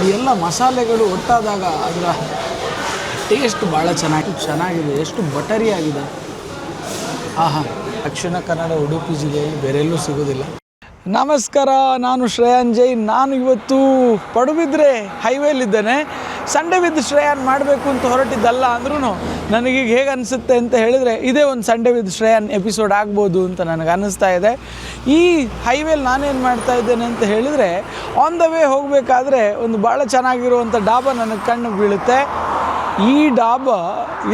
ಈ ಎಲ್ಲ ಮಸಾಲೆಗಳು ಒಟ್ಟಾದಾಗ ಅದರ ಟೇಸ್ಟ್ ಭಾಳ ಚೆನ್ನಾಗಿದೆ. ಎಷ್ಟು ಬಟರಿ ಆಗಿದೆ. ಆಹಾ, ದಕ್ಷಿಣ ಕನ್ನಡ ಉಡುಪಿ ಜಿಲ್ಲೆಯಲ್ಲಿ ಬೇರೆಲ್ಲೂ ಸಿಗೋದಿಲ್ಲ. ನಮಸ್ಕಾರ, ನಾನು ಶ್ರೇಯಾನ್ ಜೈನ್. ನಾನು ಇವತ್ತು ಪಡುಬಿದ್ರೆ ಹೈವೇಲಿದ್ದೇನೆ. ಸಂಡೇ ವಿತ್ ಶ್ರೇಯಾನ್ ಮಾಡಬೇಕು ಅಂತ ಹೊರಟಿದ್ದಲ್ಲ ಅಂದ್ರೂ ನನಗೀಗ ಹೇಗೆ ಅನಿಸುತ್ತೆ ಅಂತ ಹೇಳಿದರೆ ಇದೇ ಒಂದು ಸಂಡೇ ವಿತ್ ಶ್ರೇಯಾನ್ ಎಪಿಸೋಡ್ ಆಗ್ಬೋದು ಅಂತ ನನಗೆ ಅನ್ನಿಸ್ತಾ ಇದೆ. ಈ ಹೈವೇಲಿ ನಾನೇನು ಮಾಡ್ತಾ ಇದ್ದೇನೆ ಅಂತ ಹೇಳಿದರೆ, ಆನ್ ದ ವೇ ಹೋಗಬೇಕಾದ್ರೆ ಒಂದು ಭಾಳ ಚೆನ್ನಾಗಿರುವಂಥ ಡಾಬಾ ನನಗೆ ಕಣ್ಣಿಗೆ ಬೀಳುತ್ತೆ. ಈ ಡಾಬಾ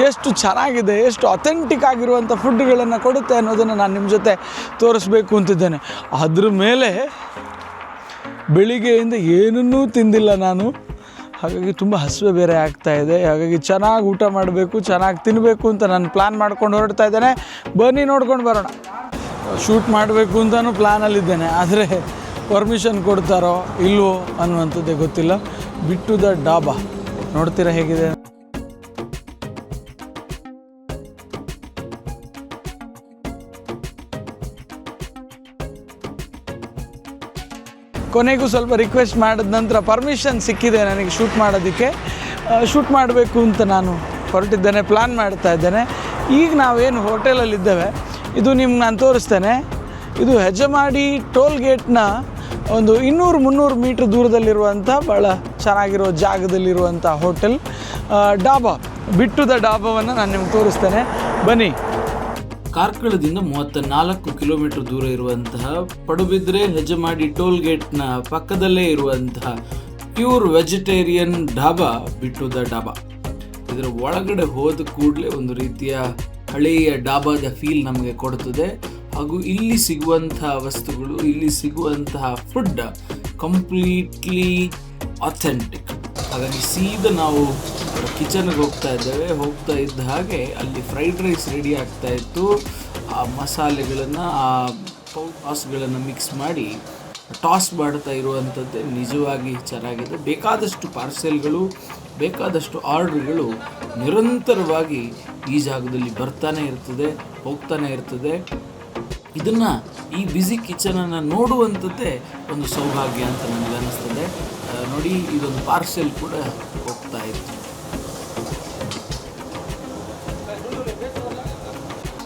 ಎಷ್ಟು ಚೆನ್ನಾಗಿದೆ, ಎಷ್ಟು ಅಥೆಂಟಿಕ್ ಆಗಿರುವಂಥ ಫುಡ್ಗಳನ್ನು ಕೊಡುತ್ತೆ ಅನ್ನೋದನ್ನು ನಾನು ನಿಮ್ಮ ಜೊತೆ ತೋರಿಸ್ಬೇಕು ಅಂತಿದ್ದೇನೆ. ಅದ್ರ ಮೇಲೆ ಬೆಳಿಗ್ಗೆಯಿಂದ ಏನನ್ನೂ ತಿಂದಿಲ್ಲ ನಾನು, ಹಾಗಾಗಿ ತುಂಬ ಹಸಿವೆ ಬೇರೆ ಆಗ್ತಾಯಿದೆ. ಹಾಗಾಗಿ ಚೆನ್ನಾಗಿ ಊಟ ಮಾಡಬೇಕು, ಚೆನ್ನಾಗಿ ತಿನ್ನಬೇಕು ಅಂತ ನಾನು ಪ್ಲ್ಯಾನ್ ಮಾಡ್ಕೊಂಡು ಹೊರಡ್ತಾ ಇದ್ದೇನೆ. ಬನ್ನಿ ನೋಡ್ಕೊಂಡು ಬರೋಣ. ಶೂಟ್ ಮಾಡಬೇಕು ಅಂತಲೂ ಪ್ಲ್ಯಾನಲ್ಲಿದ್ದೇನೆ, ಆದರೆ ಪರ್ಮಿಷನ್ ಕೊಡ್ತಾರೋ ಇಲ್ವೋ ಅನ್ನುವಂಥದ್ದೇ ಗೊತ್ತಿಲ್ಲ. ಬಿಟ್ಟು ದ ಡಾಬಾ ನೋಡ್ತೀರಾ ಹೇಗಿದೆ. ಕೊನೆಗೂ ಸ್ವಲ್ಪ ರಿಕ್ವೆಸ್ಟ್ ಮಾಡಿದ ನಂತರ ಪರ್ಮಿಷನ್ ಸಿಕ್ಕಿದೆ ನನಗೆ ಶೂಟ್ ಮಾಡೋದಕ್ಕೆ. ಶೂಟ್ ಮಾಡಬೇಕು ಅಂತ ನಾನು ಹೊರಟಿದ್ದೇನೆ, ಪ್ಲ್ಯಾನ್ ಮಾಡ್ತಾ ಇದ್ದೇನೆ. ಈಗ ನಾವೇನು ಹೋಟೆಲಲ್ಲಿದ್ದೇವೆ ಇದು ನಿಮ್ಗೆ ನಾನು ತೋರಿಸ್ತೇನೆ. ಇದು ಹೆಜಮಾಡಿ ಟೋಲ್ ಗೇಟ್ನ ಒಂದು 200-300 ಮೀಟ್ರ್ ದೂರದಲ್ಲಿರುವಂಥ ಭಾಳ ಚೆನ್ನಾಗಿರೋ ಜಾಗದಲ್ಲಿರುವಂಥ ಹೋಟೆಲ್ ಡಾಬಾ. ಬಿಟ್ಟು ದ ಡಾಬಾವನ್ನು ನಾನು ನಿಮ್ಗೆ ತೋರಿಸ್ತೇನೆ, ಬನ್ನಿ. ಕಾರ್ಕಳದಿಂದ 34 ಕಿಲೋಮೀಟರ್ ದೂರ ಇರುವಂತಹ ಪಡುಬಿದ್ರೆ ಹೆಜಮಾಡಿ ಟೋಲ್ ಗೇಟ್ನ ಪಕ್ಕದಲ್ಲೇ ಇರುವಂತಹ ಪ್ಯೂರ್ ವೆಜಿಟೇರಿಯನ್ ಡಾಬಾ ಬಿಟ್ಟು ದ ಡಾಬಾ. ಇದರ ಒಳಗಡೆ ಹೋದ ಕೂಡಲೇ ಒಂದು ರೀತಿಯ ಹಳೆಯ ಡಾಬಾದ ಫೀಲ್ ನಮಗೆ ಕೊಡುತ್ತದೆ. ಹಾಗೂ ಇಲ್ಲಿ ಸಿಗುವಂತಹ ವಸ್ತುಗಳು, ಇಲ್ಲಿ ಸಿಗುವಂತಹ ಫುಡ್ ಕಂಪ್ಲೀಟ್ಲಿ ಅಥೆಂಟಿಕ್. ಹಾಗಾಗಿ ಸೀದಾ ನಾವು ಕಿಚನ್ಗೆ ಹೋಗ್ತಾ ಇದ್ದೇವೆ. ಹೋಗ್ತಾ ಇದ್ದ ಹಾಗೆ ಅಲ್ಲಿ ಫ್ರೈಡ್ ರೈಸ್ ರೆಡಿ ಆಗ್ತಾ ಇತ್ತು. ಆ ಮಸಾಲೆಗಳನ್ನು, ಆ ಸಾಸ್ಗಳನ್ನು ಮಿಕ್ಸ್ ಮಾಡಿ ಟಾಸ್ ಮಾಡ್ತಾ ಇರುವಂಥದ್ದೇ ನಿಜವಾಗಿ ಚೆನ್ನಾಗಿದೆ. ಬೇಕಾದಷ್ಟು ಪಾರ್ಸೆಲ್ಗಳು, ಬೇಕಾದಷ್ಟು ಆರ್ಡ್ರ್ಗಳು ನಿರಂತರವಾಗಿ ಈ ಜಾಗದಲ್ಲಿ ಬರ್ತಾನೆ ಇರ್ತದೆ, ಹೋಗ್ತಾನೆ ಇರ್ತದೆ. ಇದನ್ನು, ಈ ಬ್ಯುಸಿ ಕಿಚನನ್ನು ನೋಡುವಂಥದ್ದೇ ಒಂದು ಸೌಭಾಗ್ಯ ಅಂತ ನನಗೆ ಅನ್ನಿಸ್ತದೆ. ನೋಡಿ, ಇದೊಂದು ಪಾರ್ಸೆಲ್ ಕೂಡ ಹೋಗ್ತಾ ಇತ್ತು.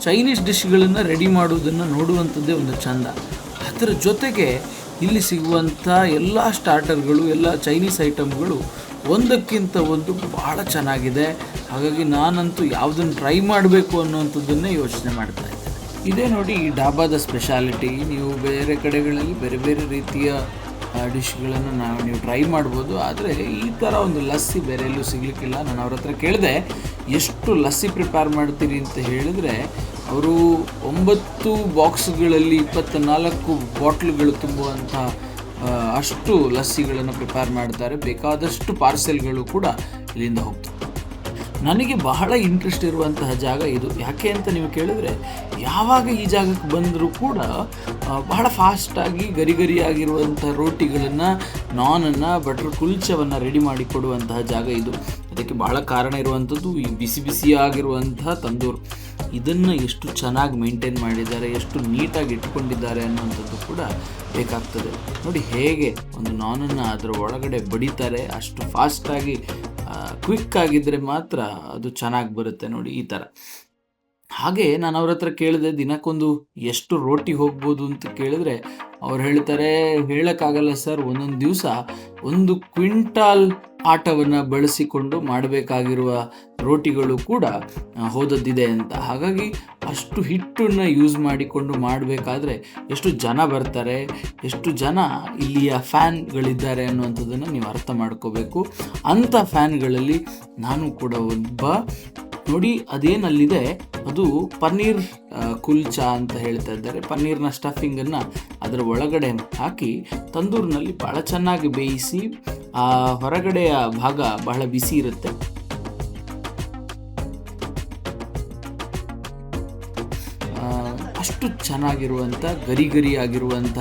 ಚೈನೀಸ್ ಡಿಶ್ಗಳನ್ನು ರೆಡಿ ಮಾಡುವುದನ್ನು ನೋಡುವಂಥದ್ದೇ ಒಂದು ಚೆಂದ. ಅದರ ಜೊತೆಗೆ ಇಲ್ಲಿ ಸಿಗುವಂಥ ಎಲ್ಲ ಸ್ಟಾರ್ಟರ್ಗಳು, ಎಲ್ಲ ಚೈನೀಸ್ ಐಟಮ್ಗಳು ಒಂದಕ್ಕಿಂತ ಒಂದು ಭಾಳ ಚೆನ್ನಾಗಿದೆ. ಹಾಗಾಗಿ ನಾನಂತೂ ಯಾವುದನ್ನು ಟ್ರೈ ಮಾಡಬೇಕು ಅನ್ನುವಂಥದ್ದನ್ನೇ ಯೋಚನೆ ಮಾಡ್ತಾ ಇದ್ದೆ. ಇದೇ ನೋಡಿ ಈ ಡಾಬಾದ ಸ್ಪೆಷಾಲಿಟಿ. ನೀವು ಬೇರೆ ಕಡೆಗಳಲ್ಲಿ ಬೇರೆ ಬೇರೆ ರೀತಿಯ ಡಿಶ್ಗಳನ್ನು ನೀವು ಟ್ರೈ ಮಾಡ್ಬೋದು, ಆದರೆ ಈ ಥರ ಒಂದು ಲಸ್ಸಿ ಬೇರೆ ಎಲ್ಲೂ ಸಿಗಲಿಕ್ಕಿಲ್ಲ. ನಾನು ಅವ್ರ ಹತ್ರ ಕೇಳಿದೆ ಎಷ್ಟು ಲಸ್ಸಿ ಪ್ರಿಪೇರ್ ಮಾಡ್ತೀರಿ ಅಂತ ಹೇಳಿದರೆ, ಅವರು 9 ಬಾಕ್ಸ್ಗಳಲ್ಲಿ 24 ಬಾಟ್ಲುಗಳು ತುಂಬುವಂಥ ಅಷ್ಟು ಲಸ್ಸಿಗಳನ್ನು ಪ್ರಿಪೇರ್ ಮಾಡ್ತಾರೆ. ಬೇಕಾದಷ್ಟು ಪಾರ್ಸೆಲ್ಗಳು ಕೂಡ ಇಲ್ಲಿಂದ ಹೋಗ್ತವೆ. ನನಗೆ ಬಹಳ ಇಂಟ್ರೆಸ್ಟ್ ಇರುವಂತಹ ಜಾಗ ಇದು. ಯಾಕೆ ಅಂತ ನೀವು ಕೇಳಿದ್ರೆ, ಯಾವಾಗ ಈ ಜಾಗಕ್ಕೆ ಬಂದರೂ ಕೂಡ ಬಹಳ ಫಾಸ್ಟಾಗಿ ಗರಿಗರಿಯಾಗಿರುವಂಥ ರೋಟಿಗಳನ್ನು, ನಾನನ್ನು, ಬಟರ್ ಕುಲ್ಚವನ್ನು ರೆಡಿ ಮಾಡಿ ಕೊಡುವಂತಹ ಜಾಗ ಇದು. ಅದಕ್ಕೆ ಬಹಳ ಕಾರಣ ಇರುವಂಥದ್ದು ಈ ಬಿಸಿ ಬಿಸಿಯಾಗಿರುವಂತಹ ತಂದೂರು. ಇದನ್ನು ಎಷ್ಟು ಚೆನ್ನಾಗಿ ಮೇಂಟೈನ್ ಮಾಡಿದ್ದಾರೆ, ಎಷ್ಟು ನೀಟಾಗಿ ಇಟ್ಕೊಂಡಿದ್ದಾರೆ ಅನ್ನುವಂಥದ್ದು ಕೂಡ ಬೇಕಾಗ್ತದೆ. ನೋಡಿ ಹೇಗೆ ಒಂದು ನಾನನ್ನು ಅದರ ಒಳಗಡೆ ಬಡಿತಾರೆ. ಅಷ್ಟು ಫಾಸ್ಟಾಗಿ ಕ್ವಿಕ್ ಆಗಿದ್ದರೆ ಮಾತ್ರ ಅದು ಚೆನ್ನಾಗಿ ಬರುತ್ತೆ. ನೋಡಿ ಈ ಥರ. ಹಾಗೆ ನಾನು ಅವ್ರ ಹತ್ರ ಕೇಳಿದೆ, ದಿನಕ್ಕೊಂದು ಎಷ್ಟು ರೋಟಿ ಹೋಗ್ಬೋದು ಅಂತ ಕೇಳಿದ್ರೆ ಅವ್ರು ಹೇಳ್ತಾರೆ, ಹೇಳೋಕ್ಕಾಗಲ್ಲ ಸರ್, ಒಂದೊಂದು ದಿವಸ 1 ಕ್ವಿಂಟಾಲ್ ಆಟವನ್ನು ಬಳಸಿಕೊಂಡು ಮಾಡಬೇಕಾಗಿರುವ ರೋಟಿಗಳು ಕೂಡ ಹೋದದ್ದಿದೆ ಅಂತ. ಹಾಗಾಗಿ ಅಷ್ಟು ಹಿಟ್ಟನ್ನು ಯೂಸ್ ಮಾಡಿಕೊಂಡು ಮಾಡಬೇಕಾದ್ರೆ ಎಷ್ಟು ಜನ ಬರ್ತಾರೆ, ಎಷ್ಟು ಜನ ಇಲ್ಲಿಯ ಫ್ಯಾನ್ಗಳಿದ್ದಾರೆ ಅನ್ನುವಂಥದ್ದನ್ನು ನೀವು ಅರ್ಥ ಮಾಡ್ಕೋಬೇಕು. ಅಂಥ ಫ್ಯಾನ್ಗಳಲ್ಲಿ ನಾನು ಕೂಡ ಒಬ್ಬ. ನೋಡಿ ಅದೇನಲ್ಲಿದೆ ಅದು ಪನ್ನೀರ್ ಕುಲ್ಚಾ ಅಂತ ಹೇಳ್ತಾ ಇದ್ದಾರೆ. ಪನ್ನೀರ್ನ ಸ್ಟಫಿಂಗನ್ನು ಅದರ ಒಳಗಡೆ ಹಾಕಿ ತಂದೂರಿನಲ್ಲಿ ಭಾಳ ಚೆನ್ನಾಗಿ ಬೇಯಿಸಿ, ಆ ಹೊರಗಡೆಯ ಭಾಗ ಬಹಳ ಬಿಸಿ ಇರುತ್ತೆ. ಅಷ್ಟು ಚೆನ್ನಾಗಿರುವಂಥ ಗರಿಗರಿಯಾಗಿರುವಂಥ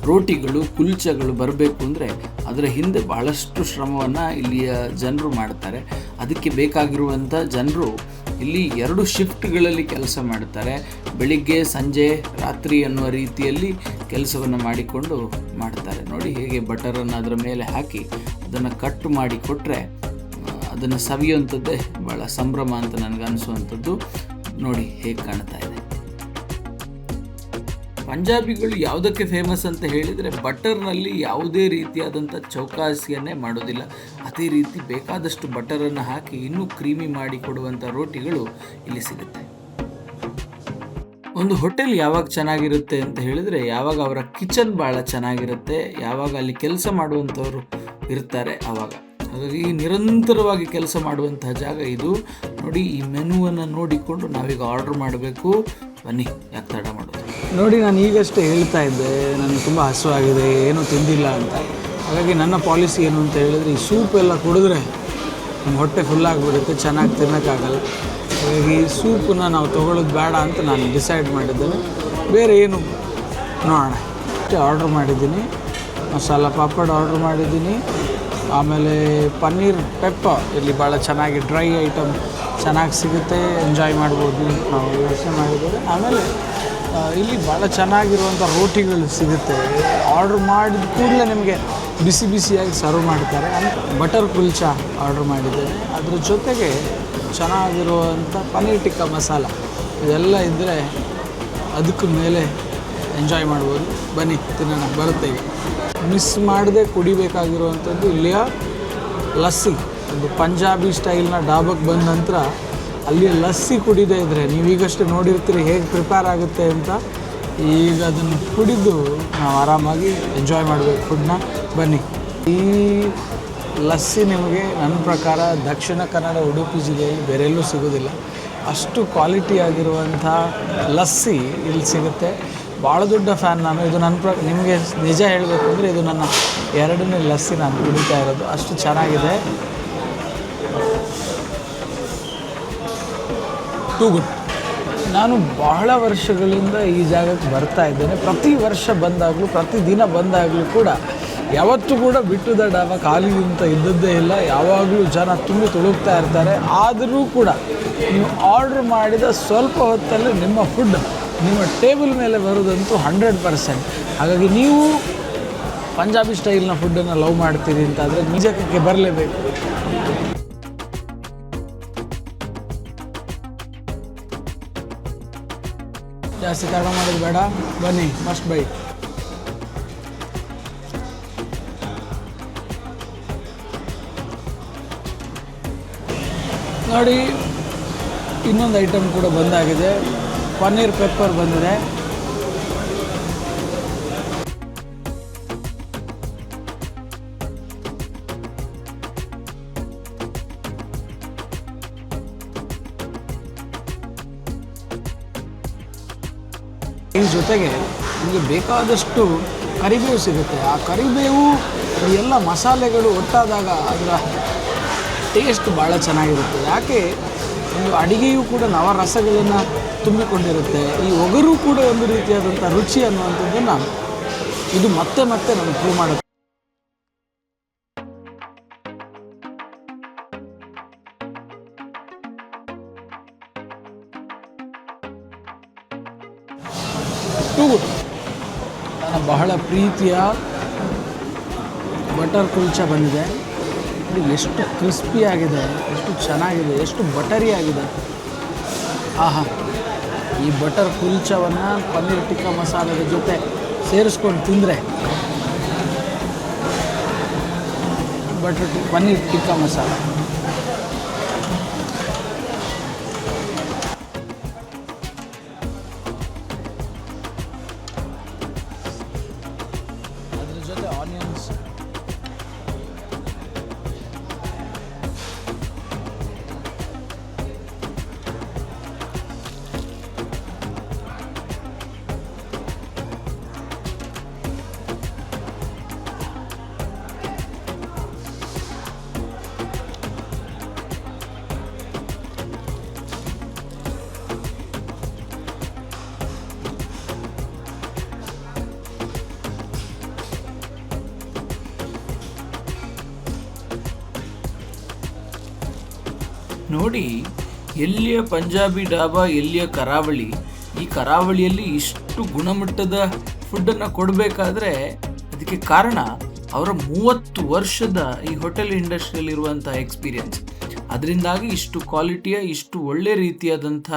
ರೋಟಿಗಳು, ಕುಲ್ಚಗಳು ಬರಬೇಕು ಅಂದರೆ ಅದರ ಹಿಂದೆ ಬಹಳಷ್ಟು ಶ್ರಮವನ್ನು ಇಲ್ಲಿಯ ಜನರು ಮಾಡ್ತಾರೆ. ಅದಕ್ಕೆ ಬೇಕಾಗಿರುವಂಥ ಜನರು ಇಲ್ಲಿ 2 ಶಿಫ್ಟ್ಗಳಲ್ಲಿ ಕೆಲಸ ಮಾಡ್ತಾರೆ. ಬೆಳಿಗ್ಗೆ ಸಂಜೆ ರಾತ್ರಿ ಅನ್ನುವ ರೀತಿಯಲ್ಲಿ ಕೆಲಸವನ್ನು ಮಾಡಿಕೊಂಡು ಮಾಡ್ತಾರೆ. ನೋಡಿ ಹೇಗೆ ಬಟರನ್ನು ಅದರ ಮೇಲೆ ಹಾಕಿ ಅದನ್ನು ಕಟ್ ಮಾಡಿ ಕೊಟ್ಟರೆ ಅದನ್ನು ಸವಿಯುವಂಥದ್ದೇ ಭಾಳ ಸಂಭ್ರಮ ಅಂತ ನನಗನ್ನಿಸುವಂಥದ್ದು. ನೋಡಿ ಹೇಗೆ ಕಾಣ್ತಾ ಇದೆ. ಪಂಜಾಬಿಗಳು ಯಾವುದಕ್ಕೆ ಫೇಮಸ್ ಅಂತ ಹೇಳಿದರೆ ಬಟರ್ನಲ್ಲಿ ಯಾವುದೇ ರೀತಿಯಾದಂಥ ಚೌಕಾಸಿಯನ್ನೇ ಮಾಡೋದಿಲ್ಲ. ಅದೇ ರೀತಿ ಬೇಕಾದಷ್ಟು ಬಟರನ್ನು ಹಾಕಿ ಇನ್ನೂ ಕ್ರೀಮಿ ಮಾಡಿ ಕೊಡುವಂಥ ರೋಟಿಗಳು ಇಲ್ಲಿ ಸಿಗುತ್ತೆ. ಒಂದು ಹೋಟೆಲ್ ಯಾವಾಗ ಚೆನ್ನಾಗಿರುತ್ತೆ ಅಂತ ಹೇಳಿದರೆ ಯಾವಾಗ ಅವರ ಕಿಚನ್ ಭಾಳ ಚೆನ್ನಾಗಿರುತ್ತೆ, ಯಾವಾಗ ಅಲ್ಲಿ ಕೆಲಸ ಮಾಡುವಂಥವರು ಇರ್ತಾರೆ ಆವಾಗ. ಹಾಗಾಗಿ ನಿರಂತರವಾಗಿ ಕೆಲಸ ಮಾಡುವಂತಹ ಜಾಗ ಇದು. ನೋಡಿ ಈ ಮೆನುವನ್ನು ನೋಡಿಕೊಂಡು ನಾವೀಗ ಆರ್ಡರ್ ಮಾಡಬೇಕು. ಬನ್ನಿ, ಯಾಕೆ ತಡ ಮಾಡೋದು. ನೋಡಿ, ನಾನು ಈಗಷ್ಟೇ ಹೇಳ್ತಾ ಇದ್ದೆ ನನಗೆ ತುಂಬ ಹಸುವಾಗಿದೆ, ಏನೂ ತಿಂದಿಲ್ಲ ಅಂತ. ಹಾಗಾಗಿ ನನ್ನ ಪಾಲಿಸಿ ಏನು ಅಂತ ಹೇಳಿದರೆ ಈ ಸೂಪ್ ಎಲ್ಲ ಕುಡಿದ್ರೆ ನಮ್ಮ ಹೊಟ್ಟೆ ಫುಲ್ಲಾಗಿಬಿಡುತ್ತೆ, ಚೆನ್ನಾಗಿ ತಿನ್ನೋಕ್ಕಾಗಲ್ಲ. ಹಾಗಾಗಿ ಈ ಸೂಪನ್ನ ನಾವು ತೊಗೊಳ್ಳೋದು ಬೇಡ ಅಂತ ನಾನು ಡಿಸೈಡ್ ಮಾಡಿದ್ದೇನೆ. ಬೇರೆ ಏನು ನೋಡೋಣ. ಅಷ್ಟೇ ಆರ್ಡ್ರ್ ಮಾಡಿದ್ದೀನಿ. ಮಸಾಲ ಪಾಪಡ್ ಆರ್ಡ್ರ್ ಮಾಡಿದ್ದೀನಿ. ಆಮೇಲೆ ಪನ್ನೀರ್ ಪೆಪ್ಪರ್ ಇಲ್ಲಿ ಭಾಳ ಚೆನ್ನಾಗಿ ಡ್ರೈ ಐಟಮ್ ಚೆನ್ನಾಗಿ ಸಿಗುತ್ತೆ, ಎಂಜಾಯ್ ಮಾಡ್ಬೋದು ನಾವು ಯೋಚನೆ ಮಾಡಿದರೆ. ಆಮೇಲೆ ಇಲ್ಲಿ ಭಾಳ ಚೆನ್ನಾಗಿರುವಂಥ ರೋಟಿಗಳು ಸಿಗುತ್ತೆ. ಆರ್ಡ್ರ್ ಮಾಡಿದ ಕೂಡಲೇ ನಿಮಗೆ ಬಿಸಿ ಬಿಸಿಯಾಗಿ ಸರ್ವ್ ಮಾಡ್ತಾರೆ. ಬಟರ್ ಕುಲ್ಚಾ ಆರ್ಡ್ರ್ ಮಾಡಿದ್ದೇನೆ. ಅದ್ರ ಜೊತೆಗೆ ಚೆನ್ನಾಗಿರುವಂಥ ಪನ್ನೀರ್ ಟಿಕ್ಕಾ ಮಸಾಲ ಇದೆಲ್ಲ ಇದ್ದರೆ ಅದಕ್ಕೆ ಮೇಲೆ ಎಂಜಾಯ್ ಮಾಡ್ಬೋದು. ಬನ್ನಿ ತಿನ್ನೋಣ. ಬರುತ್ತೆ ಈಗ. ಮಿಸ್ ಮಾಡದೆ ಕುಡಿಬೇಕಾಗಿರುವಂಥದ್ದು ಇಲ್ಲಿಯ ಲಸ್ಸಿ. ಅದು ಪಂಜಾಬಿ ಸ್ಟೈಲ್ನ ಡಾಬಕ್ಕೆ ಬಂದ ನಂತರ ಅಲ್ಲಿ ಲಸ್ಸಿ ಕುಡಿದೇ ಇದ್ದರೆ ನೀವೀಗಷ್ಟೇ ನೋಡಿರ್ತೀರಿ ಹೇಗೆ ಪ್ರಿಪೇರ್ ಆಗುತ್ತೆ ಅಂತ. ಈಗ ಅದನ್ನು ಕುಡಿದು ನಾವು ಆರಾಮಾಗಿ ಎಂಜಾಯ್ ಮಾಡಬೇಕು ಫುಡ್ನ. ಬನ್ನಿ. ಈ ಲಸ್ಸಿ ನಿಮಗೆ ನನ್ನ ಪ್ರಕಾರ ದಕ್ಷಿಣ ಕನ್ನಡ ಉಡುಪಿ ಜಿಲ್ಲೆಯಲ್ಲಿ ಬೇರೆಲ್ಲೂ ಸಿಗೋದಿಲ್ಲ. ಅಷ್ಟು ಕ್ವಾಲಿಟಿ ಆಗಿರುವಂಥ ಲಸ್ಸಿ ಇಲ್ಲಿ ಸಿಗುತ್ತೆ. ಭಾಳ ದೊಡ್ಡ ಫ್ಯಾನ್ ನಾನು. ಇದು ನನ್ನ ನಿಮಗೆ ನಿಜ ಹೇಳಬೇಕು ಅಂದರೆ ಇದು ನನ್ನ 2ನೇ ಲಸ್ಸಿ ನಾನು ಕುಡಿತಾ ಇರೋದು. ಅಷ್ಟು ಚೆನ್ನಾಗಿದೆ. Too good. ನಾನು ಬಹಳ ವರ್ಷಗಳಿಂದ ಈ ಜಾಗಕ್ಕೆ ಬರ್ತಾ ಇದ್ದೇನೆ. ಪ್ರತಿ ವರ್ಷ ಬಂದಾಗಲೂ ಪ್ರತಿದಿನ ಬಂದಾಗಲೂ ಕೂಡ ಯಾವತ್ತೂ ಕೂಡ ಬಿಟ್ಟುದ ಡಾಬಾ ಖಾಲಿ ಅಂತ ಇದ್ದದ್ದೇ ಇಲ್ಲ. ಯಾವಾಗಲೂ ಜನ ತುಂಬಿ ತುಳುಕ್ತಾ ಇರ್ತಾರೆ. ಆದರೂ ಕೂಡ ನೀವು ಆರ್ಡ್ರ್ ಮಾಡಿದ ಸ್ವಲ್ಪ ಹೊತ್ತಲ್ಲಿ ನಿಮ್ಮ ಫುಡ್ ನಿಮ್ಮ ಟೇಬಲ್ ಮೇಲೆ ಬರೋದಂತೂ 100%. ಹಾಗಾಗಿ ನೀವು ಪಂಜಾಬಿ ಸ್ಟೈಲ್ನ ಫುಡ್ಡನ್ನು ಲವ್ ಮಾಡ್ತೀರಿ ಅಂತಾದರೆ ನಿಜಕ್ಕೆ ಬರಲೇಬೇಕು. ಜಾಸ್ತಿ ತಡ ಮಾಡೋದು ಬೇಡ. ಬನ್ನಿ, ಮಸ್ಟ್ ಬೈ. ನೋಡಿ, ಇನ್ನೊಂದು ಐಟಮ್ ಕೂಡ ಬಂದಾಗಿದೆ. ಪನ್ನೀರ್ ಪೆಪ್ಪರ್ ಬಂದಿದೆ. ಈ ಜೊತೆಗೆ ನಿಮಗೆ ಬೇಕಾದಷ್ಟು ಕರಿಬೇವು ಸಿಗುತ್ತೆ. ಆ ಕರಿಬೇವು ಎಲ್ಲ ಮಸಾಲೆಗಳು ಒಟ್ಟಾದಾಗ ಅದರ ಟೇಸ್ಟ್ ಭಾಳ ಚೆನ್ನಾಗಿರುತ್ತೆ. ಯಾಕೆ ಒಂದು ಅಡಿಗೆಯೂ ಕೂಡ ನವರಸಗಳನ್ನು ತುಂಬಿಕೊಂಡಿರುತ್ತೆ. ಈ ಒಗರು ಕೂಡ ಒಂದು ರೀತಿಯಾದಂಥ ರುಚಿ ಅನ್ನುವಂಥದ್ದನ್ನು ಇದು ಮತ್ತೆ ಮತ್ತೆ ನಮಗೆ ಪ್ರೂವ್ ಮಾಡುತ್ತೆ. ನನ್ನ ಬಹಳ ಪ್ರೀತಿಯ ಬಟರ್ ಕುಲ್ಚಾ ಬಂದಿದೆ. ಎಷ್ಟು ಕ್ರಿಸ್ಪಿ ಆಗಿದೆ, ಎಷ್ಟು ಚೆನ್ನಾಗಿದೆ, ಎಷ್ಟು ಬಟರಿ ಆಗಿದೆ. ಆಹಾ, ಈ ಬಟರ್ ಕುಲ್ಚಾವನ್ನು ಪನ್ನೀರ್ ಟಿಕ್ಕಾ ಮಸಾಲದ ಜೊತೆ ಸೇರಿಸ್ಕೊಂಡು ತಿಂದರೆ ಪನ್ನೀರ್ ಟಿಕ್ಕಾ ಮಸಾಲ ಅದ್ರ ಜೊತೆ ಆನಿಯನ್ಸ್, ನೋಡಿ, ಎಲ್ಲಿಯ ಪಂಜಾಬಿ ಡಾಬಾ, ಎಲ್ಲಿಯ ಕರಾವಳಿ, ಈ ಕರಾವಳಿಯಲ್ಲಿ ಇಷ್ಟು ಗುಣಮಟ್ಟದ ಫುಡ್ಡನ್ನು ಕೊಡಬೇಕಾದ್ರೆ ಅದಕ್ಕೆ ಕಾರಣ ಅವರ 30 ವರ್ಷದ ಈ ಹೋಟೆಲ್ ಇಂಡಸ್ಟ್ರಿಯಲ್ಲಿರುವಂಥ ಎಕ್ಸ್ಪೀರಿಯನ್ಸ್. ಅದರಿಂದಾಗಿ ಇಷ್ಟು ಕ್ವಾಲಿಟಿಯ, ಇಷ್ಟು ಒಳ್ಳೆ ರೀತಿಯಾದಂಥ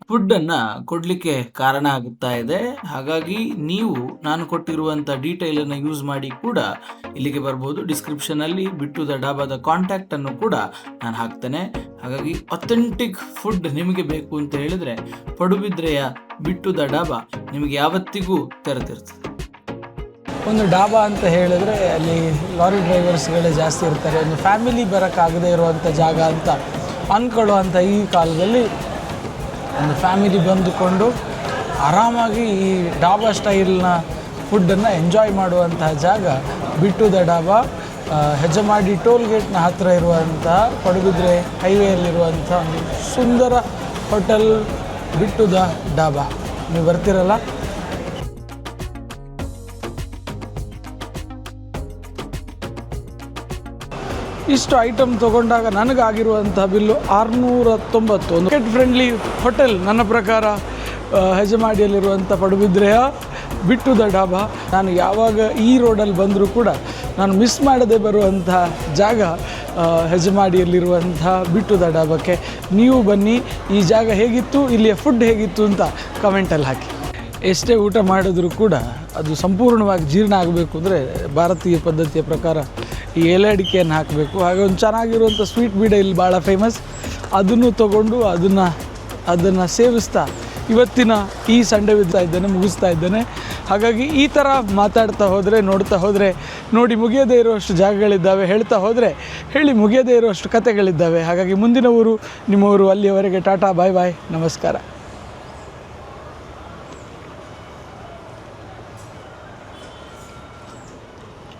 ಫುಡ್ಡನ್ನು ಕೊಡಲಿಕ್ಕೆ ಕಾರಣ ಆಗುತ್ತಾ ಇದೆ. ಹಾಗಾಗಿ ನೀವು ನಾನು ಕೊಟ್ಟಿರುವಂಥ ಡೀಟೇಲನ್ನು ಯೂಸ್ ಮಾಡಿ ಕೂಡ ಇಲ್ಲಿಗೆ ಬರ್ಬೋದು. ಡಿಸ್ಕ್ರಿಪ್ಷನಲ್ಲಿ ಬಿಟ್ಟು ದ ಡಾಬಾದ ಕಾಂಟ್ಯಾಕ್ಟನ್ನು ಕೂಡ ನಾನು ಹಾಕ್ತೇನೆ. ಹಾಗಾಗಿ ಅಥೆಂಟಿಕ್ ಫುಡ್ ನಿಮಗೆ ಬೇಕು ಅಂತ ಹೇಳಿದರೆ ಪಡುಬಿದ್ರೆಯ ಬಿಟ್ಟು ದ ಡಾಬಾ ನಿಮಗೆ ಯಾವತ್ತಿಗೂ ತೆರೆದಿರ್ತದೆ. ಒಂದು ಡಾಬಾ ಅಂತ ಹೇಳಿದ್ರೆ ಅಲ್ಲಿ ಲಾರಿ ಡ್ರೈವರ್ಸ್ಗಳೇ ಜಾಸ್ತಿ ಇರ್ತಾರೆ. ಒಂದು ಫ್ಯಾಮಿಲಿ ಬರೋಕ್ಕಾಗದೇ ಇರುವಂಥ ಜಾಗ ಅಂತ ಅಂದ್ಕೊಳ್ಳುವಂಥ ಈ ಕಾಲದಲ್ಲಿ ಒಂದು ಫ್ಯಾಮಿಲಿ ಬಂದುಕೊಂಡು ಆರಾಮಾಗಿ ಈ ಡಾಬಾ ಸ್ಟೈಲ್ನ ಫುಡ್ಡನ್ನು ಎಂಜಾಯ್ ಮಾಡುವಂತಹ ಜಾಗ ಬಿಟ್ಟು ದ ಡಾಬಾ. ಹೆಜಮಾಡಿ ಟೋಲ್ ಗೇಟ್ನ ಹತ್ತಿರ ಇರುವಂಥ ಪಡುಬಿದ್ರೆ ಹೈವೇಯಲ್ಲಿರುವಂಥ ಒಂದು ಸುಂದರ ಹೋಟೆಲ್ ಬಿಟ್ಟು ದ ಡಾಬಾ. ನೀವು ಬರ್ತಿರಲ್ಲ? ಇಷ್ಟು ಐಟಮ್ ತೊಗೊಂಡಾಗ ನನಗಾಗಿರುವಂಥ ಬಿಲ್ಲು 690. ಒಂದು ಟಿಕೆಟ್ ಫ್ರೆಂಡ್ಲಿ ಹೋಟೆಲ್ ನನ್ನ ಪ್ರಕಾರ ಹೆಜಮಾಡಿಯಲ್ಲಿರುವಂಥ ಪಡುಬಿದ್ರೆಯ ಬಿಟ್ಟು ದ ಡಾಬಾ. ನಾನು ಯಾವಾಗ ಈ ರೋಡಲ್ಲಿ ಬಂದರೂ ಕೂಡ ನಾನು ಮಿಸ್ ಮಾಡದೆ ಬರುವಂಥ ಜಾಗ ಹೆಜಮಾಡಿಯಲ್ಲಿರುವಂಥ ಬಿಟ್ಟು ದ ಡಾಬಾಕ್ಕೆ. ನೀವು ಬನ್ನಿ, ಈ ಜಾಗ ಹೇಗಿತ್ತು, ಇಲ್ಲಿಯ ಫುಡ್ ಹೇಗಿತ್ತು ಅಂತ ಕಮೆಂಟಲ್ಲಿ ಹಾಕಿ. ಎಷ್ಟೇ ಊಟ ಮಾಡಿದ್ರೂ ಕೂಡ ಅದು ಸಂಪೂರ್ಣವಾಗಿ ಜೀರ್ಣ ಆಗಬೇಕು ಅಂದರೆ ಭಾರತೀಯ ಪದ್ಧತಿಯ ಪ್ರಕಾರ ಈ ಎಲೆ ಅಡಿಕೆಯನ್ನು ಹಾಕಬೇಕು. ಹಾಗೆ ಒಂದು ಚೆನ್ನಾಗಿರುವಂಥ ಸ್ವೀಟ್ ಬೀಡ ಇಲ್ಲಿ ಭಾಳ ಫೇಮಸ್. ಅದನ್ನು ತೊಗೊಂಡು ಅದನ್ನು ಸೇವಿಸ್ತಾ ಇವತ್ತಿನ ಈ ಸಂಡೇ ಮುಗಿಸ್ತಾ ಇದ್ದೇನೆ. ಹಾಗಾಗಿ ಈ ಥರ ಮಾತಾಡ್ತಾ ಹೋದರೆ, ನೋಡ್ತಾ ಹೋದರೆ ನೋಡಿ ಮುಗಿಯದೇ ಇರುವಷ್ಟು ಜಾಗಗಳಿದ್ದಾವೆ, ಹೇಳ್ತಾ ಹೋದರೆ ಹೇಳಿ ಮುಗಿಯದೇ ಇರುವಷ್ಟು ಕಥೆಗಳಿದ್ದಾವೆ. ಹಾಗಾಗಿ ಮುಂದಿನ ಊರು ನಿಮ್ಮವರು. ಅಲ್ಲಿಯವರೆಗೆ ಟಾಟಾ, ಬಾಯ್ ಬಾಯ್, ನಮಸ್ಕಾರ.